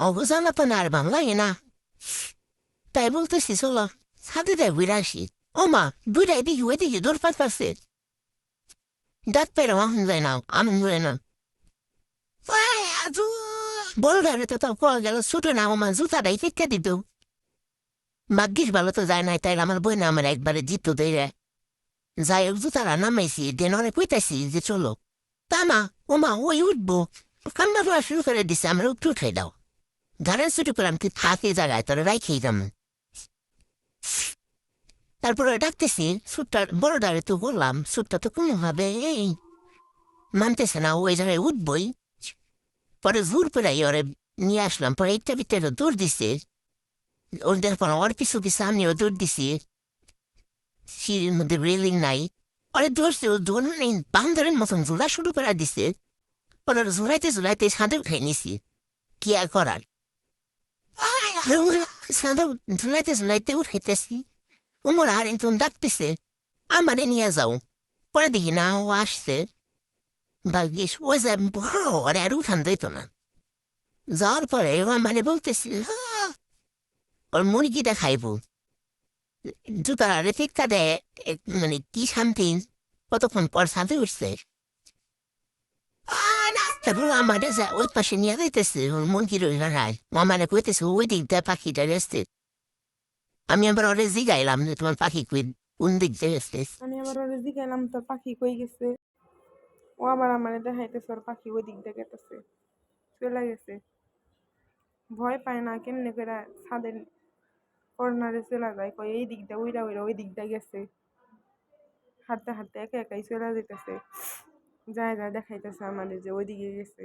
অবজানা তো আর ভালো লাগে না, তাই বলতেছি চলো ছাদে দেয় ঘুরে আসি। ও মা, দুইটা এদিকে ওইদিকে দৌড় পাত পাচ্ছে, ডাক পেরে আহন যায় না, আনন্দ যায় না। বলদারে তো তাও পাওয়া গেল, ছুটে না আমার জুতাটাই ফিটকে দিত। ভাগ্যিস ভালো তো যায় নাই, তাই আমার বই না আমার একবারে জিত দেয় রে। যাই হোক জুতারা নামাইছি, দেন অনেক কইতাছি যে চলো। তা না, ও মা ওই উঠবো, কান্না করা শুরু করে দিছে, আমরা একটু উঠে দাও। ঘরের ছুটি করলাম তুই থাকি জায়গায় তোরা রাইখেই যাম। তারপরে ডাকতেছি সুটটা, বড়দারে তো বললাম সুটটা তো কোনোভাবে এই মানতেছে না, ওই জায়গায় উঠবই। পরে জোর করে ওরে নিয়ে আসলাম, পরে একটা ভিতরে দৌড় দিছে। ওর পর ওর পিছু পিছু আমিও দৌড় দিছি, সিঁড়ির মধ্যে রেলিং নাই। পরে দৌড়ছে, ও দৌড় নেই বান্দরের মতন ঝোলা শুরু করে দিছে। পরে ঝুলাইতে ঝুলাইতে ছাদে উঠে নিছি, কি আর করার। ছাদে ঝুলাইতে ঝুলাইতে উঠাইতেছি, উমর আর একজন ডাকতেছে আমারে নিয়ে যাও। পরে দেখি না ও আসছে, ভাগ্যিস ওই যে বড় ওরে আর উঠান দিত না। যাওয়ার পরে ও মানে বলতেছি ওর মুরগিটা খাইবো, জুতা রেফিকটা দেয়। মানে কি শান্তি, কতক্ষণ পর ছাদে উঠছে। তারপর আমার যা ওই পাশে নিয়ে যাইতেছে ওর মুরগির ওই লড়াই, আমার কইতেছে ওই দিক দিয়ে পাখিটা গেছে। আমি আবার ওরে জিগাইলাম যে তোমার পাখি কোন দিক দিয়ে গেছে। আমি আবার ওরে জিজ্ঞাসলাম তোর পাখি কই গেছে। ও আবার আমারে দেখাইতেছে ওর পাখি ওই দিক দিয়ে গেতেছে, চলে গেছে। ভয় পায় না কেমনে করে ছাদের কর্নারে চলে যায়, কই এই দিক দিয়ে উইরা উইরা ওই দিক দিয়ে গেছে। হাঁটতে হাঁটতে একা একাই চলে যেতেছে, যায় যায় দেখাইতেছে আমাদের যে ওই দিকে গেছে।